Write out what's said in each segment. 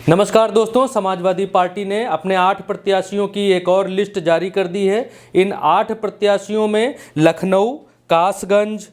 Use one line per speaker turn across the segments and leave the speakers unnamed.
नमस्कार दोस्तों, समाजवादी पार्टी ने अपने 8 प्रत्याशियों की एक और लिस्ट जारी कर दी है। इन 8 प्रत्याशियों में लखनऊ, कासगंज,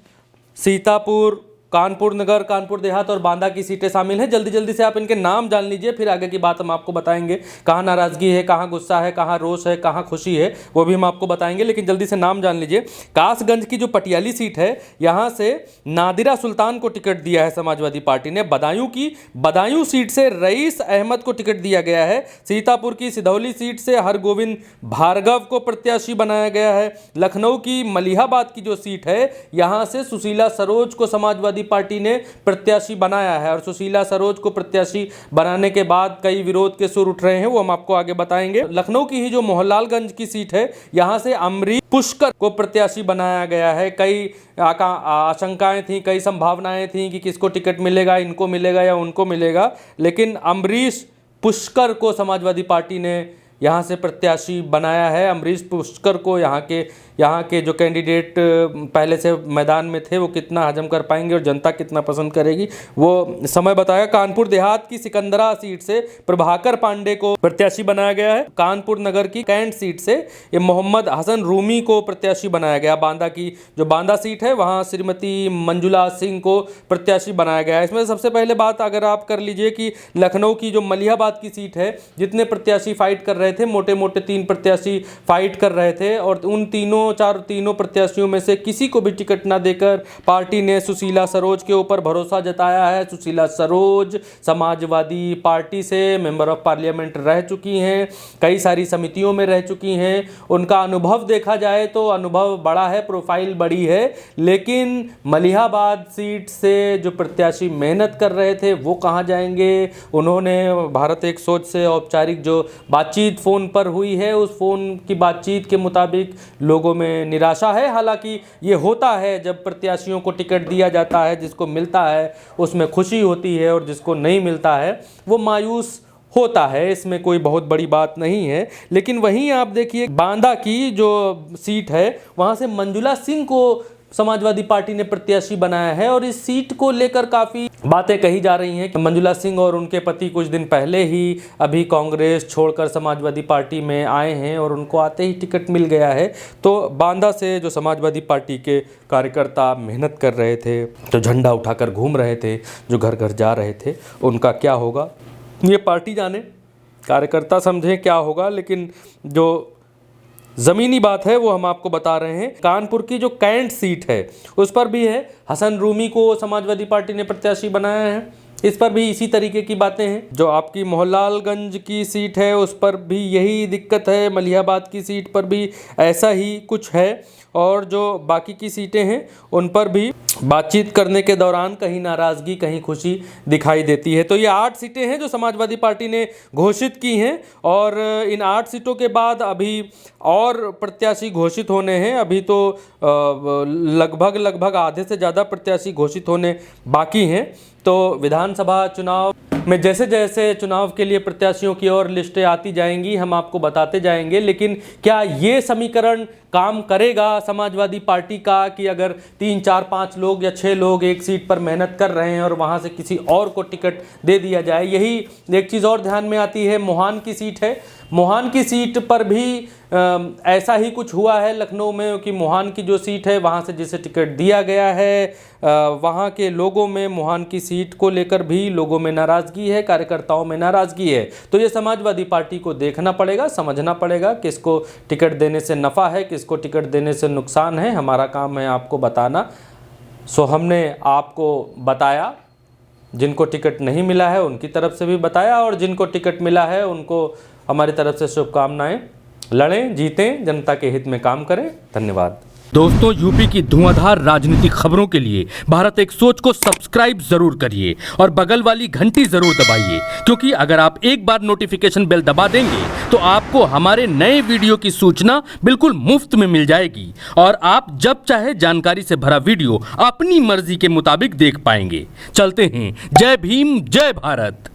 सीतापुर, कानपुर नगर, कानपुर देहात और बांदा की सीटें शामिल हैं। जल्दी जल्दी से आप इनके नाम जान लीजिए, फिर आगे की बात हम आपको बताएंगे। कहाँ नाराज़गी है, कहाँ गुस्सा है, कहाँ रोष है, कहाँ खुशी है, वो भी हम आपको बताएंगे। लेकिन जल्दी से नाम जान लीजिए। कासगंज की जो पटियाली सीट है, यहाँ से नादिरा सुल्तान को टिकट दिया है समाजवादी पार्टी ने। बदायूं सीट से रईस अहमद को टिकट दिया गया है। सीतापुर की सिधौली सीट से हरगोविंद भार्गव को प्रत्याशी बनाया गया है। लखनऊ की मलिहाबाद की जो सीट है, यहाँ से सुशीला सरोज को समाजवादी पार्टी ने प्रत्याशी बनाया है। और सुशीला सरोज को प्रत्याशी बनाने के बाद कई विरोध के सुर उठ रहे हैं, वो हम आपको आगे बताएंगे। लखनऊ की ही जो मोहनलालगंज की सीट है, यहां से अमरीश पुष्कर को प्रत्याशी बनाया गया है। कई आशंकाएं थी, कई संभावनाएं थी कि किसको टिकट मिलेगा, इनको मिलेगा या उनको मिलेगा, लेकिन अमरीश पुष्कर को समाजवादी पार्टी ने यहाँ से प्रत्याशी बनाया है। अमरीश पुष्कर को यहाँ के जो कैंडिडेट पहले से मैदान में थे, वो कितना हजम कर पाएंगे और जनता कितना पसंद करेगी, वो समय बताएगा। कानपुर देहात की सिकंदरा सीट से प्रभाकर पांडे को प्रत्याशी बनाया गया है। कानपुर नगर की कैंट सीट से ये मोहम्मद हसन रूमी को प्रत्याशी बनाया गया। बांदा की जो बांदा सीट है, वहाँ श्रीमती मंजुला सिंह को प्रत्याशी बनाया गया है। इसमें सबसे पहले बात अगर आप कर लीजिए कि लखनऊ की जो मलिहाबाद की सीट है, जितने प्रत्याशी फाइट कर रहे थे, मोटे मोटे 3 प्रत्याशी फाइट कर रहे थे, और उन तीनों प्रत्याशियों में से किसी को भी टिकट ना देकर पार्टी ने सुशीला सरोज के ऊपर भरोसा जताया है। सुशीला सरोज समाजवादी पार्टी से मेंबर ऑफ पार्लियामेंट रह चुकी हैं, कई सारी समितियों में रह चुकी हैं। उनका अनुभव देखा जाए तो अनुभव बड़ा है, प्रोफाइल बड़ी है, लेकिन मलिहाबाद सीट से जो प्रत्याशी मेहनत कर रहे थे वो कहाँ जाएंगे। उन्होंने भारत एक सोच से औपचारिक जो बातचीत फ़ोन पर हुई है, उस फ़ोन की बातचीत के मुताबिक लोगों में निराशा है। हालांकि ये होता है जब प्रत्याशियों को टिकट दिया जाता है, जिसको मिलता है उसमें खुशी होती है और जिसको नहीं मिलता है वो मायूस होता है। इसमें कोई बहुत बड़ी बात नहीं है। लेकिन वहीं आप देखिए, बांदा की जो सीट है, वहाँ से मंजुला सिंह को समाजवादी पार्टी ने प्रत्याशी बनाया है। और इस सीट को लेकर काफ़ी बातें कही जा रही हैं कि मंजुला सिंह और उनके पति कुछ दिन पहले ही अभी कांग्रेस छोड़कर समाजवादी पार्टी में आए हैं और उनको आते ही टिकट मिल गया है। तो बांदा से जो समाजवादी पार्टी के कार्यकर्ता मेहनत कर रहे थे, जो झंडा उठाकर घूम रहे थे, जो घर घर जा रहे थे, उनका क्या होगा ये पार्टी जाने, कार्यकर्ता समझें क्या होगा। लेकिन जो ज़मीनी बात है वो हम आपको बता रहे हैं। कानपुर की जो कैंट सीट है, उस पर भी है हसन रूमी को समाजवादी पार्टी ने प्रत्याशी बनाया है। इस पर भी इसी तरीके की बातें हैं। जो आपकी मोहनलालगंज की सीट है, उस पर भी यही दिक्कत है। मलिहाबाद की सीट पर भी ऐसा ही कुछ है। और जो बाकी की सीटें हैं, उन पर भी बातचीत करने के दौरान कहीं नाराज़गी, कहीं खुशी दिखाई देती है। तो ये 8 सीटें हैं जो समाजवादी पार्टी ने घोषित की हैं। और इन 8 सीटों के बाद अभी और प्रत्याशी घोषित होने हैं। अभी तो लगभग आधे से ज़्यादा प्रत्याशी घोषित होने बाकी हैं। तो विधानसभा चुनाव में जैसे जैसे चुनाव के लिए प्रत्याशियों की और लिस्टें आती जाएंगी, हम आपको बताते जाएंगे। लेकिन क्या ये समीकरण काम करेगा समाजवादी पार्टी का कि अगर 3, 4, 5 लोग या 6 लोग एक सीट पर मेहनत कर रहे हैं और वहाँ से किसी और को टिकट दे दिया जाए। यही एक चीज़ और ध्यान में आती है, मोहान की सीट है। मोहान की सीट पर भी ऐसा ही कुछ हुआ है लखनऊ में कि मोहान की जो सीट है, वहाँ से जिसे टिकट दिया गया है, वहाँ के लोगों में मोहान की सीट को लेकर भी लोगों में नाराज़गी है, कार्यकर्ताओं में नाराज़गी है। तो ये समाजवादी पार्टी को देखना पड़ेगा, समझना पड़ेगा किसको टिकट देने से नफ़ा है, किसको टिकट देने से नुकसान है। हमारा काम है आपको बताना। सो हमने आपको बताया, जिनको टिकट नहीं मिला है उनकी तरफ से भी बताया, और जिनको टिकट मिला है उनको हमारी तरफ से शुभकामनाएं। लड़ें, जीतें, जनता के हित में काम करें। धन्यवाद।
दोस्तों, यूपी की धुआंधार राजनीतिक खबरों के लिए भारत एक सोच को सब्सक्राइब जरूर करिए और बगल वाली घंटी जरूर दबाइए, क्योंकि अगर आप एक बार नोटिफिकेशन बेल दबा देंगे तो आपको हमारे नए वीडियो की सूचना बिल्कुल मुफ्त में मिल जाएगी और आप जब चाहे जानकारी से भरा वीडियो अपनी मर्जी के मुताबिक देख पाएंगे। चलते हैं। जय भीम, जय भारत।